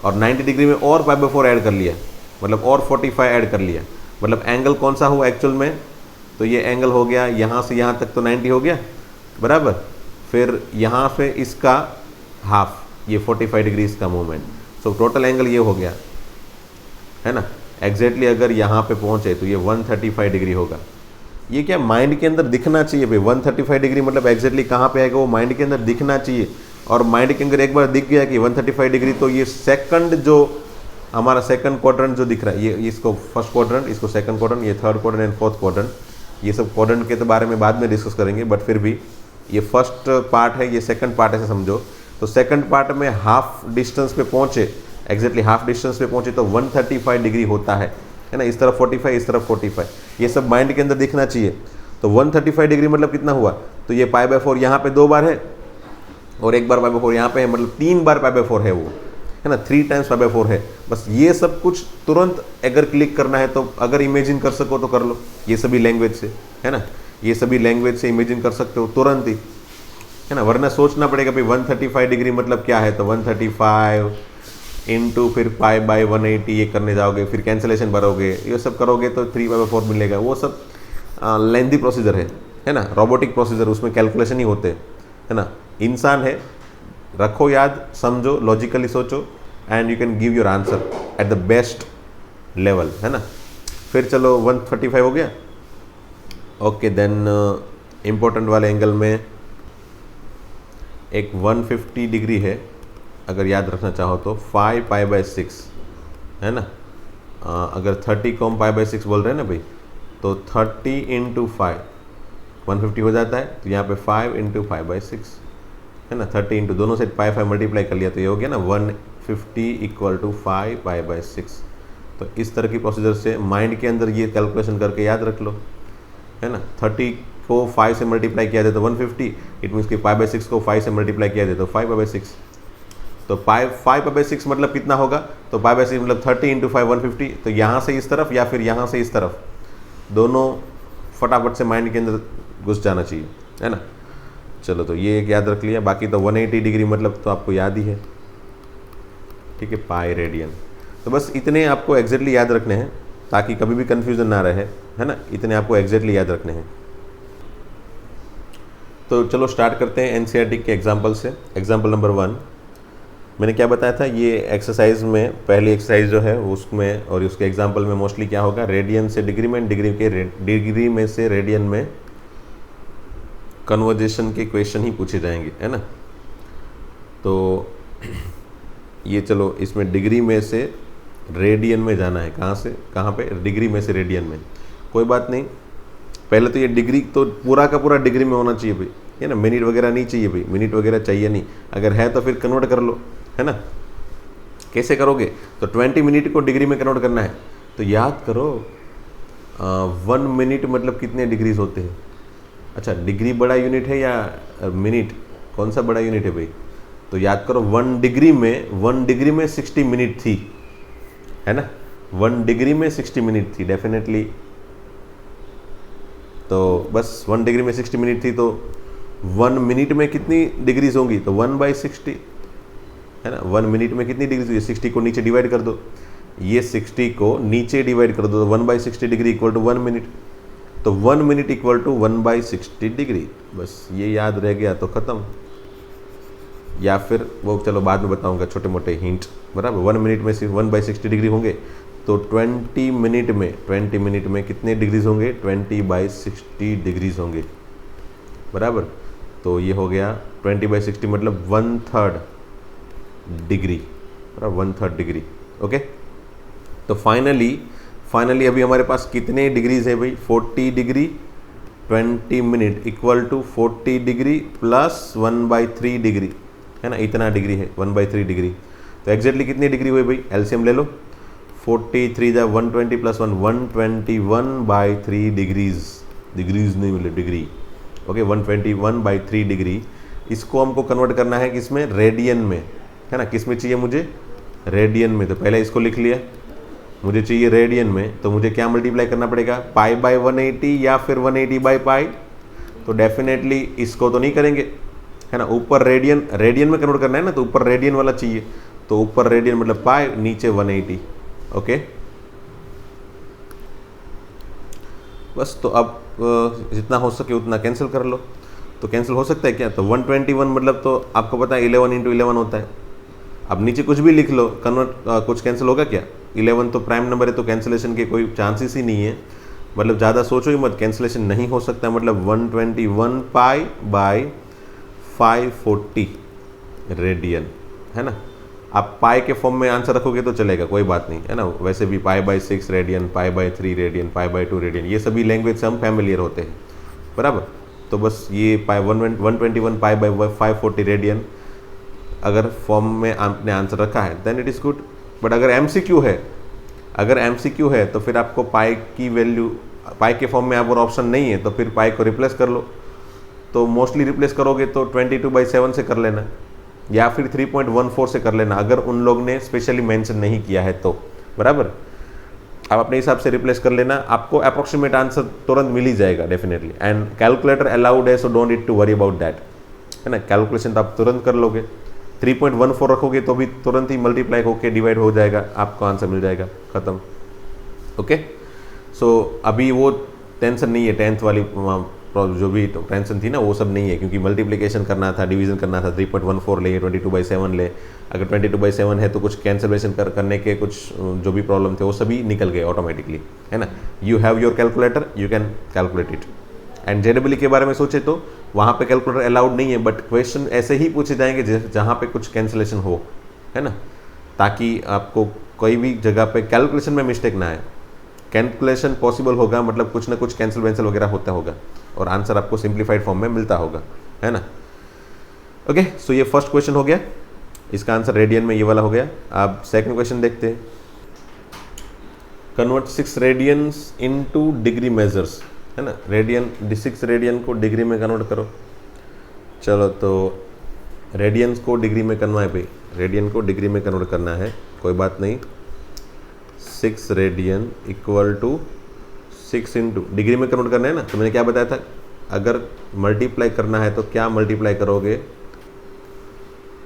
और 90 डिग्री में और पाई बाय 4 ऐड कर लिया मतलब और 45 ऐड कर लिया, मतलब एंगल कौन सा हुआ एक्चुअल में, तो ये एंगल हो गया यहाँ से यहाँ तक तो 90 हो गया, बराबर। फिर यहाँ से इसका हाफ, ये 45 डिग्री इसका मूवमेंट, सो टोटल एंगल ये हो गया, है ना। एग्जैक्टली अगर यहाँ पे पहुँचे तो ये 135 डिग्री होगा। ये क्या माइंड के अंदर दिखना चाहिए भाई, 135 डिग्री मतलब एग्जैक्टली कहाँ पे आएगा वो माइंड के अंदर दिखना चाहिए, और माइंड के अंदर एक बार दिख गया कि 135 डिग्री, तो ये सेकंड जो हमारा सेकंड क्वाड्रेंट जो दिख रहा है, ये इसको फर्स्ट क्वाड्रेंट, इसको सेकंड क्वाड्रेंट, ये third quadrant and fourth quadrant, ये सब क्वाड्रेंट के तो बारे में बाद में डिस्कस करेंगे, बट फिर भी ये फर्स्ट पार्ट है, ये सेकंड पार्ट ऐसे समझो। तो सेकंड पार्ट में हाफ डिस्टेंस पे पहुँचे, एग्जैक्टली हाफ डिस्टेंस पे पहुँचे तो 135 डिग्री होता है ना, इस तरफ 45 इस तरफ 45, ये सब माइंड के अंदर दिखना चाहिए। तो 135 डिग्री मतलब कितना हुआ, तो ये पाई बाय 4 यहाँ पे 2 बार है और 1 बार पाई बाय 4 यहाँ पे है, मतलब 3 बार पाई बाय 4 है वो, है ना, 3 टाइम्स पाई बाय 4 है। बस ये सब कुछ तुरंत अगर क्लिक करना है तो अगर इमेजिन कर सको तो कर लो ये सभी लैंग्वेज से, है ना। ये सभी लैंग्वेज से इमेजिन कर सकते हो तुरंत ही, है ना, वरना सोचना पड़ेगा भाई 135 डिग्री मतलब क्या है, तो 135 इंटू फिर पाई बाई 180 ये करने जाओगे, फिर कैंसिलेशन भरोगे, ये सब करोगे तो 3/4 मिलेगा। वो सब लेंथी प्रोसीजर है ना, रोबोटिक प्रोसीजर, उसमें कैलकुलेशन ही होते हैं, है ना। इंसान है, रखो याद, समझो, लॉजिकली सोचो and you can give your answer at the best level, है ना। फिर चलो 135 हो गया, ओके। देन इम्पोर्टेंट वाले एंगल में एक 150 डिग्री है, अगर याद रखना चाहो तो 5 पाई/6 है ना। अगर 30 को हम पाई/6 बोल रहे हैं ना भाई, तो 30 इंटू 5 150 हो जाता है, तो यहाँ पे 5 इंटू 5/6 है ना। 30 इंटू दोनों साइड पाई 5 मल्टीप्लाई कर लिया तो ये हो गया ना 150 इक्वल टू 5 पाई/6। तो इस तरह की प्रोसीजर से माइंड के अंदर ये कैलकुलेशन करके याद रख लो, है ना। 30 को 5 से मल्टीप्लाई किया जाए तो 150, इट मीन्स कि पाई/6 को 5 से मल्टीप्लाई किया जाए तो 5/6। तो 5/6 मतलब कितना होगा, तो पाई/6 मतलब 30 इंटू 5 150। तो यहाँ से इस तरफ या फिर यहाँ से इस तरफ, दोनों फटाफट से माइंड के अंदर घुस जाना चाहिए, है ना। चलो, तो ये एक याद रख लिया। बाकी तो 180 डिग्री मतलब तो आपको याद ही है, ठीक है, पाई रेडियन। तो बस इतने आपको एग्जैक्टली याद रखने हैं ताकि कभी भी कन्फ्यूजन ना रहे, है ना। इतने आपको एग्जैक्टली याद रखने हैं। तो चलो स्टार्ट करते हैं एनसीईआरटी के एग्जाम्पल से। एग्जाम्पल नंबर 1 मैंने क्या बताया था, ये एक्सरसाइज में पहली एक्सरसाइज जो है उसमें और उसके एग्जाम्पल में मोस्टली क्या होगा, रेडियन से डिग्री में, डिग्री में से रेडियन में कन्वर्जेशन के क्वेश्चन ही पूछे जाएंगे, है ना। तो ये चलो, इसमें डिग्री में से रेडियन में जाना है, कहाँ से कहाँ पे, डिग्री में से रेडियन में। कोई बात नहीं, पहले तो ये डिग्री तो पूरा का पूरा डिग्री में होना चाहिए भाई, है ना। मिनट वगैरह नहीं चाहिए भाई, मिनट वगैरह चाहिए नहीं, अगर है तो फिर कन्वर्ट कर लो, है ना। कैसे करोगे, तो 20 मिनट को डिग्री में कन्वर्ट करना है। तो याद करो 1 मिनट मतलब कितने डिग्रीज होते हैं। अच्छा, डिग्री बड़ा यूनिट है या मिनट, कौन सा बड़ा यूनिट है भाई। तो याद करो 1 डिग्री में 60 मिनट थी, है ना। 1 डिग्री में 60 मिनट थी डेफिनेटली। तो बस 1 डिग्री में 60 मिनट थी, तो 1 मिनट में कितनी डिग्रीज होंगी, तो 1/60, है ना। 1 मिनट में कितनी डिग्रीज हुई, 60 को नीचे डिवाइड कर दो, ये 60 को नीचे डिवाइड कर दो, तो 1/60 डिग्री इक्वल टू 1 मिनट। तो 1 मिनट इक्वल टू 1/60 डिग्री। बस ये याद रह गया तो ख़त्म। या फिर वो चलो बाद में बताऊंगा, छोटे मोटे हिंट, बराबर। 1 मिनट में सिर्फ 1/60 डिग्री होंगे, तो 20 मिनट में कितने डिग्रीज होंगे, 20/60 डिग्रीज होंगे, बराबर। तो ये हो गया 20/60 मतलब 1/3 डिग्री, बराबर, 1/3 डिग्री, ओके। तो फाइनली अभी हमारे पास कितने डिग्रीज है भाई, 40 degree 20 minute equal to 40 degree plus 1/3 degree, है ना। इतना डिग्री है 1/3 डिग्री। तो एग्जैक्टली कितनी डिग्री हुई भाई, एलसीएम ले लो, 43 जा 120 प्लस 1 121/3 डिग्रीज नहीं मिले, डिग्री, ओके। 121/3 डिग्री। इसको हमको कन्वर्ट करना है किसमें, रेडियन में, है ना। किस में चाहिए मुझे, रेडियन में। तो पहले इसको लिख लिया, मुझे चाहिए रेडियन में, तो मुझे क्या मल्टीप्लाई करना पड़ेगा, पाई/180 या फिर 180/पाई। तो डेफिनेटली इसको तो नहीं करेंगे, है ना। ऊपर रेडियन में कन्वर्ट करना है ना, तो ऊपर रेडियन वाला चाहिए, तो ऊपर रेडियन मतलब पाई, नीचे 180, ओके। बस, तो अब जितना हो सके उतना कैंसिल कर लो। तो कैंसिल हो सकता है क्या, तो 121 मतलब तो आपको पता है 11 × 11 होता है। अब नीचे कुछ भी लिख लो, कन्वर्ट कुछ कैंसिल होगा क्या, 11 तो प्राइम नंबर है, तो कैंसिलेशन के कोई चांसेस ही नहीं है। मतलब ज़्यादा सोचो ही मत, कैंसिलेशन नहीं हो सकता। मतलब 121 पाई/540 रेडियन, है ना। आप पाई के फॉर्म में आंसर रखोगे तो चलेगा, कोई बात नहीं, है ना। वैसे भी पाई/6 रेडियन, पाई/3 रेडियन, पाई/2 रेडियन, ये सभी लैंग्वेज से हम फैमिलियर होते हैं, बराबर। तो बस ये 121 पाई/540 रेडियन अगर फॉर्म में आपने आंसर रखा है then it is good. But अगर एमसीक्यू है तो फिर आपको पाई की वैल्यू, पाई के फॉर्म में आप और ऑप्शन नहीं है, तो फिर पाई को रिप्लेस कर लो। तो मोस्टली रिप्लेस करोगे तो 22/7 से कर लेना, या फिर 3.14 से कर लेना, अगर उन लोग ने स्पेशली मेंशन नहीं किया है तो, बराबर। आप अपने हिसाब से रिप्लेस कर लेना, आपको अप्रोक्सीमेट आंसर तुरंत मिल ही जाएगा डेफिनेटली। एंड कैलकुलेटर अलाउड है, so don't need to worry about that, है ना। कैलकुलेशन तो आप तुरंत कर लोगे, 3.14 रखोगे तो भी तुरंत ही मल्टीप्लाई होके डिवाइड हो जाएगा, आपको आंसर मिल जाएगा, खत्म। ओके, सो अभी वो टेंशन नहीं है, 10th वाली जो भी टेंशन थी ना वो सब नहीं है, क्योंकि मल्टीप्लिकेशन करना था, डिवीजन करना था, 3.14 ले, 22/7 ले। अगर 22/7 है तो कुछ कैंसिलेशन करने के कुछ जो भी प्रॉब्लम थे वो सभी निकल गए ऑटोमेटिकली, है ना। You have your calculator, you can calculate it. And JW के बारे में सोचे तो वहाँ पे कैलकुलेटर अलाउड नहीं है, बट क्वेश्चन ऐसे ही पूछे जाएंगे जहाँ पे कुछ कैंसिलेशन हो, है ना, ताकि आपको कोई भी जगह पे कैलकुलेशन में मिस्टेक ना आए। कैलकुलेशन पॉसिबल होगा मतलब कुछ ना कुछ कैंसिल वैंसिल वगैरह होता होगा और आंसर आपको सिंप्लीफाइड फॉर्म में मिलता होगा, है ना। ओके, सो ये फर्स्ट क्वेश्चन हो गया, इसका आंसर रेडियन में ये वाला हो गया। अब सेकंड क्वेश्चन देखते हैं। Convert 6 radians into degree measures, है ना। रेडियन 6 रेडियन को डिग्री में कन्वर्ट करो। चलो, तो रेडियंस को डिग्री में करना है भाई, रेडियन को डिग्री में कन्वर्ट करना है, कोई बात नहीं। 6 radian equal to 6 into degree में कन्वर्ट करना है ना, तो मैंने क्या बताया था, अगर मल्टीप्लाई करना है तो क्या मल्टीप्लाई करोगे,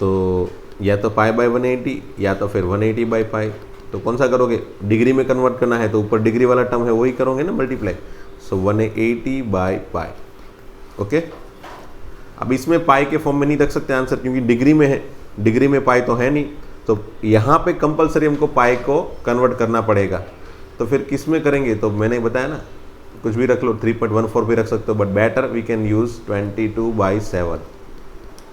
तो या तो पाई बाय 180 या तो फिर 180 बाई पाई, तो कौन सा करोगे। डिग्री में कन्वर्ट करना है तो ऊपर डिग्री वाला टर्म है वही करोगे ना multiply, so 180 by pi. Okay, अब इसमें पाई के फॉर्म में नहीं रख सकते आंसर, क्योंकि डिग्री में है, डिग्री में पाई तो है नहीं, तो यहाँ पे कंपलसरी हमको पाई को कन्वर्ट करना पड़ेगा। तो फिर किस में करेंगे, तो मैंने बताया ना कुछ भी रख लो, 3.14 भी रख सकते हो, but better we can use 22/7,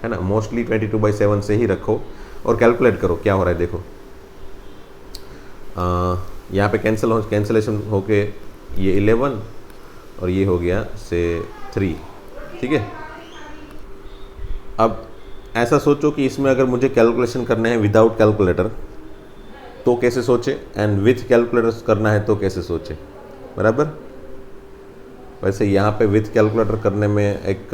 है ना। मोस्टली 22/7 से ही रखो और कैलकुलेट करो क्या हो रहा है। देखो यहाँ पे कैंसिलेशन होके ये 11 और ये हो गया से 3, ठीक है। अब ऐसा सोचो कि इसमें अगर मुझे कैलकुलेशन करना है विदाउट कैलकुलेटर तो कैसे सोचे, एंड विथ कैलकुलेटर करना है तो कैसे सोचे, बराबर। वैसे यहाँ पे विथ कैलकुलेटर करने में एक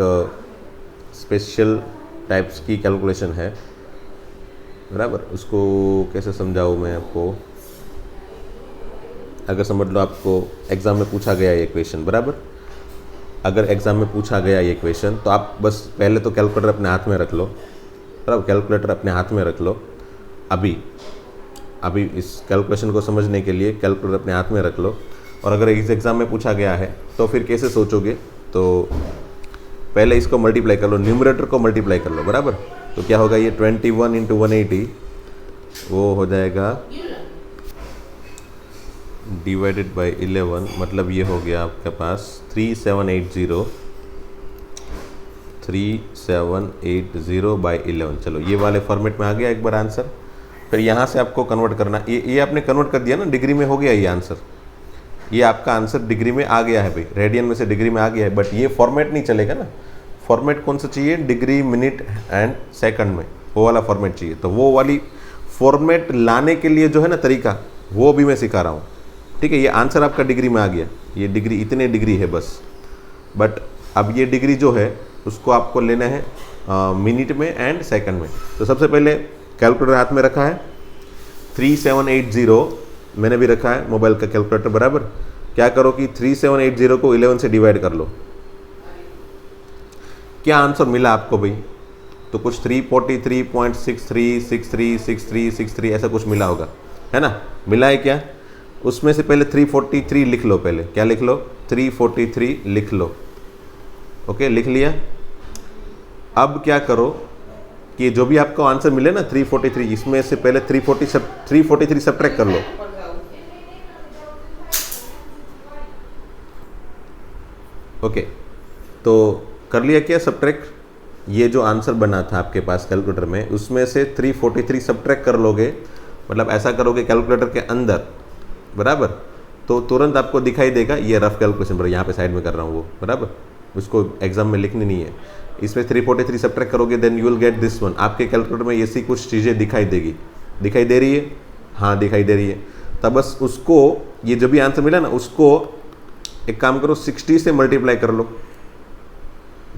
स्पेशल टाइप्स की कैलकुलेशन है, बराबर। उसको कैसे समझाऊँ मैं आपको, अगर समझ लो आपको एग्ज़ाम में पूछा गया ये क्वेश्चन, बराबर। अगर एग्ज़ाम में पूछा गया ये क्वेश्चन तो आप बस पहले तो कैलकुलेटर अपने हाथ में रख लो, बराबर। कैलकुलेटर अपने हाथ में रख लो, अभी इस कैलकुलेशन को समझने के लिए कैलकुलेटर अपने हाथ में रख लो। और अगर इस एग्ज़ाम में पूछा गया है तो फिर कैसे सोचोगे, तो पहले इसको मल्टीप्लाई कर लो, न्यूमरेटर को मल्टीप्लाई कर लो, बराबर। तो क्या होगा, ये 21 इंटू 180 वो हो जाएगा डिवाइडेड बाई 11, मतलब ये हो गया आपके पास 3780 बाई 11। चलो ये वाले फॉर्मेट में आ गया एक बार आंसर। फिर यहाँ से आपको कन्वर्ट करना, ये आपने कन्वर्ट कर दिया ना, डिग्री में हो गया ये आंसर, ये आपका आंसर डिग्री में आ गया है भाई, रेडियन में से डिग्री में आ गया है। बट ये फॉर्मेट नहीं चलेगा ना, फॉर्मेट कौन सा चाहिए, डिग्री, मिनट एंड सेकंड में, वो वाला फॉर्मेट चाहिए। तो वो वाली फॉर्मेट लाने के लिए जो है ना तरीका, वो भी मैं सिखा रहा हूँ, ठीक है। ये आंसर आपका डिग्री में आ गया, ये डिग्री इतने डिग्री है बस। बट अब ये डिग्री जो है उसको आपको लेना है मिनट में एंड सेकंड में। तो सबसे पहले कैलकुलेटर हाथ में रखा है, 3780 मैंने भी रखा है मोबाइल का कैलकुलेटर, बराबर। क्या करो कि 3780 को 11 से डिवाइड कर लो, क्या आंसर मिला आपको भाई, तो कुछ 343.63636363 ऐसा कुछ मिला होगा, है ना। मिला है क्या, उसमें से पहले 343 लिख लो, पहले क्या लिख लो, 343 लिख लो। ओके, लिख लिया। अब क्या करो कि जो भी आपको आंसर मिले ना 343, इसमें से पहले 343 सब्ट्रैक्ट कर लो। ओके, तो कर लिया क्या सब्ट्रैक्ट, ये जो आंसर बना था आपके पास कैलकुलेटर में उसमें से 343 सब्ट्रैक्ट कर लोगे, मतलब ऐसा करोगे कैलकुलेटर के अंदर, बराबर। तो तुरंत आपको दिखाई देगा, ये रफ कैलकुलेशन पर यहाँ पे साइड में कर रहा हूँ वो, बराबर, उसको एग्जाम में लिखनी नहीं है। इसमें 343 सब्ट्रैक्ट करोगे, then you will get this one. आपके कैलकुलेटर में ऐसी कुछ चीज़ें दिखाई देगी, दिखाई दे रही है, हाँ दिखाई दे रही है। तब बस उसको, ये जो भी आंसर मिला ना उसको एक काम करो 60 से मल्टीप्लाई कर लो।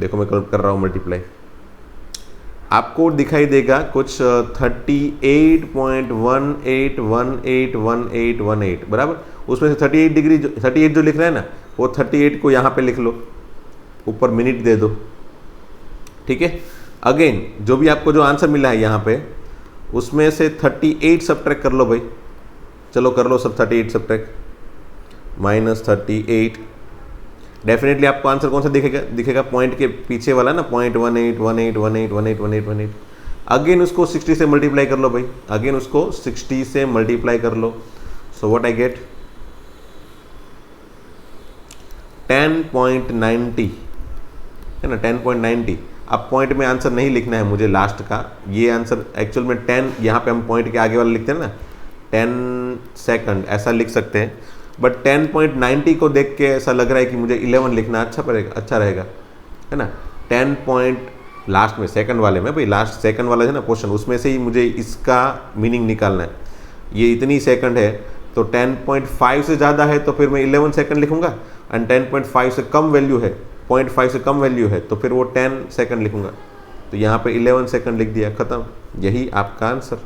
देखो मैं कर रहा हूँ मल्टीप्लाई, आपको दिखाई देगा कुछ 38.181818, बराबर। उसमें से 38 डिग्री 38 जो लिख रहे हैं ना, वो 38 को यहाँ पे लिख लो, ऊपर मिनट दे दो, ठीक है। अगेन जो भी आपको जो आंसर मिला है यहाँ पे, उसमें से 38 सब्ट्रैक्ट कर लो भाई, चलो कर लो सब 38 सब्ट्रैक्ट, -38। डेफिनेटली आपको आंसर कौन सा दिखेगा पॉइंट के पीछे वाला ना, 0.1818181818। अगेन उसको 60 से मल्टीप्लाई कर लो भाई, अगेन उसको 60 से मल्टीप्लाई कर लो। सो व्हाट आई गेट 10.90 है ना, 10.90। अब पॉइंट में आंसर नहीं लिखना है मुझे लास्ट का, ये आंसर एक्चुअल में 10, यहाँ पे हम पॉइंट के आगे वाला लिखते हैं ना 10 सेकंड, ऐसा लिख सकते हैं। बट 10.90 को देख के ऐसा लग रहा है कि मुझे 11 लिखना अच्छा रहेगा, है ना। 10 पॉइंट लास्ट में सेकंड वाले में भाई, लास्ट सेकंड वाला है ना क्वेश्चन, उसमें से ही मुझे इसका मीनिंग निकालना है। ये इतनी सेकंड है तो 10.5 से ज़्यादा है तो फिर मैं 11 सेकंड लिखूंगा, एंड 10.5 से कम वैल्यू है, 0.5 से कम वैल्यू है तो फिर वो 10 सेकंड लिखूंगा। तो यहाँ पे 11 सेकंड लिख दिया, खत्म, यही आपका आंसर।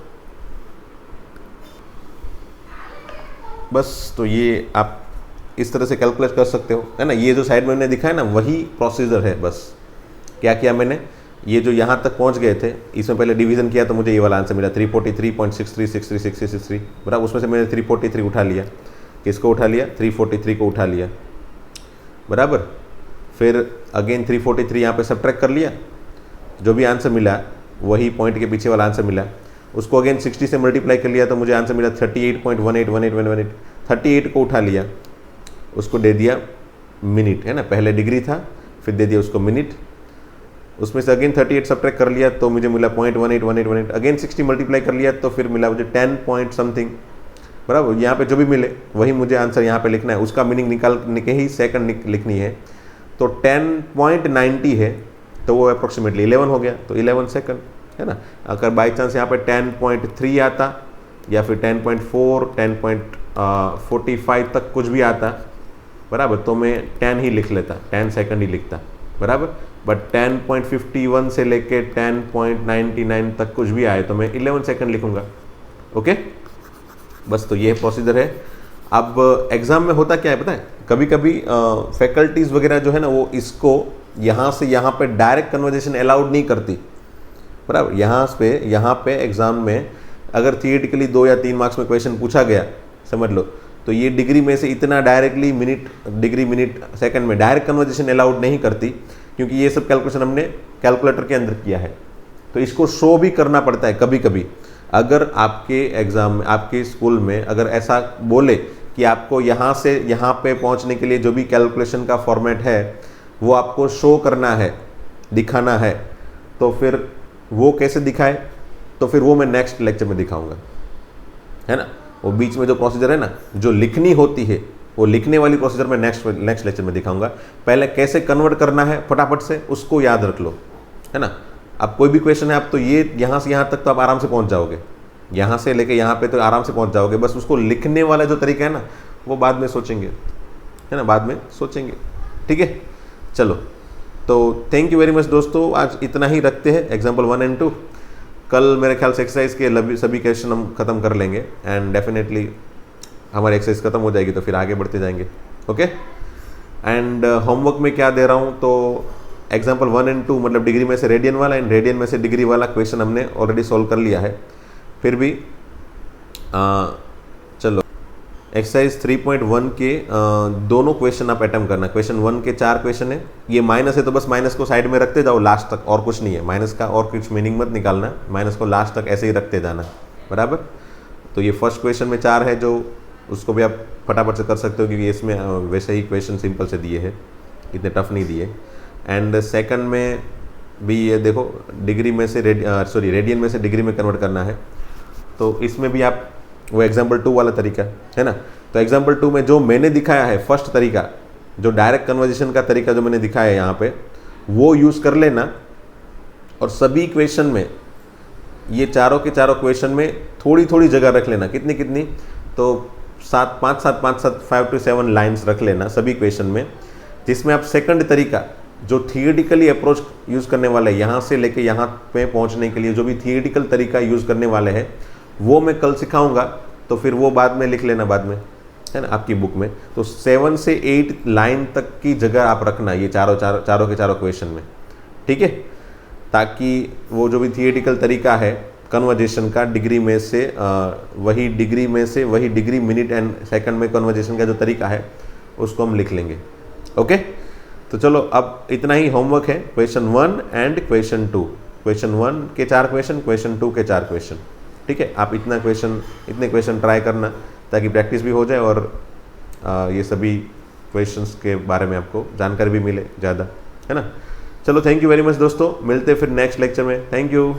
बस तो ये आप इस तरह से कैलकुलेट कर सकते हो, है ना। ये जो साइड में मैंने दिखाया ना, वही प्रोसीजर है। बस क्या किया मैंने, ये जो यहाँ तक पहुँच गए थे, इसमें पहले डिवीजन किया तो मुझे ये वाला आंसर मिला 343.636363 बराबर। उसमें से मैंने 343 उठा लिया, किसको उठा लिया, 343 को उठा लिया बराबर। फिर अगेन 343 यहाँ पे सब्ट्रैक्ट कर लिया, जो भी आंसर मिला वही पॉइंट के पीछे वाला आंसर मिला, उसको अगेन 60 से मल्टीप्लाई कर लिया तो मुझे आंसर मिला 38.181818। 38 को उठा लिया, उसको दे दिया मिनट, है ना, पहले डिग्री था फिर दे दिया उसको मिनट। उसमें से अगेन 38 सब्ट्रैक्ट कर लिया तो मुझे मिला 0.181818। अगेन 60 मल्टीप्लाई कर लिया तो फिर मिला मुझे 10 पॉइंट समथिंग बराबर। यहाँ पे जो भी मिले वही मुझे आंसर यहाँ पे लिखना है, उसका मीनिंग निकाल के ही सेकंड लिखनी है। तो 10.90 है तो वो अप्रोक्सीमेटली 11 हो गया, तो 11 सेकंड, है ना। अगर बाई चांस यहाँ पे 10.3 आता या फिर 10.4 10.45 तक कुछ भी आता बराबर, तो मैं 10 ही लिख लेता, 10 सेकंड ही लिखता बराबर। बट 10.51 से लेके 10.99 तक कुछ भी आए तो मैं 11 सेकंड लिखूंगा, ओके। बस तो ये प्रोसीजर है। अब एग्जाम में होता क्या है पता है, कभी कभी फैकल्टीज वगैरह जो है ना, वो इसको यहाँ से यहाँ पे डायरेक्ट कन्वर्जेशन अलाउड नहीं करती बराबर। यहाँ पे एग्जाम में अगर थियोरेटिकली 2 या 3 मार्क्स में क्वेश्चन पूछा गया, समझ लो, तो ये डिग्री में से इतना डायरेक्टली डिग्री मिनट सेकंड में डायरेक्ट कन्वर्जेशन अलाउड नहीं करती, क्योंकि ये सब कैलकुलेशन हमने कैलकुलेटर के अंदर किया है। तो इसको शो भी करना पड़ता है कभी कभी। अगर आपके एग्जाम में, आपके स्कूल में अगर ऐसा बोले कि आपको यहाँ से यहाँ पे पहुँचने के लिए जो भी कैलकुलेशन का फॉर्मेट है वो आपको शो करना है, दिखाना है, तो फिर वो कैसे दिखाए, तो फिर वो मैं नेक्स्ट लेक्चर में दिखाऊंगा, है ना। वो बीच में जो प्रोसीजर है ना, जो लिखनी होती है, वो लिखने वाली प्रोसीजर में नेक्स्ट लेक्चर में दिखाऊंगा। पहले कैसे कन्वर्ट करना है फटाफट से उसको याद रख लो, है ना। अब कोई भी क्वेश्चन है, आप तो ये यहाँ से यहाँ तक तो आप आराम से पहुँच जाओगे, यहाँ से लेके यहाँ पे तो आराम से पहुँच जाओगे। बस उसको लिखने वाला जो तरीका है ना, वो बाद में सोचेंगे, है ना, बाद में सोचेंगे, ठीक है। चलो, तो थैंक यू वेरी मच दोस्तों, आज इतना ही रखते हैं एग्जाम्पल 1 और 2। कल मेरे ख्याल से एक्सरसाइज के सभी क्वेश्चन हम खत्म कर लेंगे, एंड डेफिनेटली हमारी एक्सरसाइज खत्म हो जाएगी तो फिर आगे बढ़ते जाएंगे, ओके। एंड होमवर्क में क्या दे रहा हूँ, तो एग्जाम्पल 1 और 2 मतलब डिग्री में से रेडियन वाला एंड रेडियन में से डिग्री वाला क्वेश्चन हमने ऑलरेडी सॉल्व कर लिया है। फिर भी चलो एक्सरसाइज 3.1 के दोनों क्वेश्चन आप अटेम्प्ट करना। क्वेश्चन 1 के 4 क्वेश्चन है, ये माइनस है तो बस माइनस को साइड में रखते जाओ लास्ट तक, और कुछ नहीं है, माइनस का और कुछ मीनिंग मत निकालना, माइनस को लास्ट तक ऐसे ही रखते जाना बराबर। तो ये फर्स्ट क्वेश्चन में 4 है, जो उसको भी आप फटाफट से कर सकते हो क्योंकि इसमें वैसे ही क्वेश्चन सिंपल से दिए हैं, इतने टफ नहीं दिए। एंड सेकंड में भी ये देखो, डिग्री में से रेडियन में से डिग्री में कन्वर्ट करना है, तो इसमें भी आप वो एग्जाम्पल 2 वाला तरीका, है ना। तो एग्जाम्पल 2 में जो मैंने दिखाया है फर्स्ट तरीका, जो डायरेक्ट कन्वर्जेशन का तरीका जो मैंने दिखाया है यहाँ पे, वो यूज़ कर लेना। और सभी क्वेश्चन में, ये चारों के चारों क्वेश्चन में थोड़ी थोड़ी जगह रख लेना, कितनी कितनी, तो 5 to 7 लाइन्स रख लेना सभी क्वेश्चन में, जिसमें आप सेकंड तरीका जो थियोरेटिकली अप्रोच यूज़ करने वाले हैं, यहाँ से लेके यहाँ पे पहुँचने के लिए जो भी थियोरेटिकल तरीका यूज़ करने वाले हैं, वो मैं कल सिखाऊंगा, तो फिर वो बाद में लिख लेना बाद में, है ना आपकी बुक में, तो 7 से 8 लाइन तक की जगह आप रखना ये चारों के चारों क्वेश्चन में, ठीक है, ताकि वो जो भी थियोरेटिकल तरीका है कन्वर्जेशन का डिग्री में से वही डिग्री मिनट एंड सेकंड में कन्वर्जेशन का जो तरीका है उसको हम लिख लेंगे। ओके, तो चलो अब इतना ही होमवर्क है, क्वेश्चन 1 एंड क्वेश्चन 2, क्वेश्चन 1 के 4 क्वेश्चन, क्वेश्चन 2 के 4 क्वेश्चन, ठीक है। आप इतने क्वेश्चन ट्राई करना ताकि प्रैक्टिस भी हो जाए और ये सभी क्वेश्चंस के बारे में आपको जानकारी भी मिले ज़्यादा, है ना। चलो थैंक यू वेरी मच दोस्तों, मिलते फिर नेक्स्ट लेक्चर में, थैंक यू।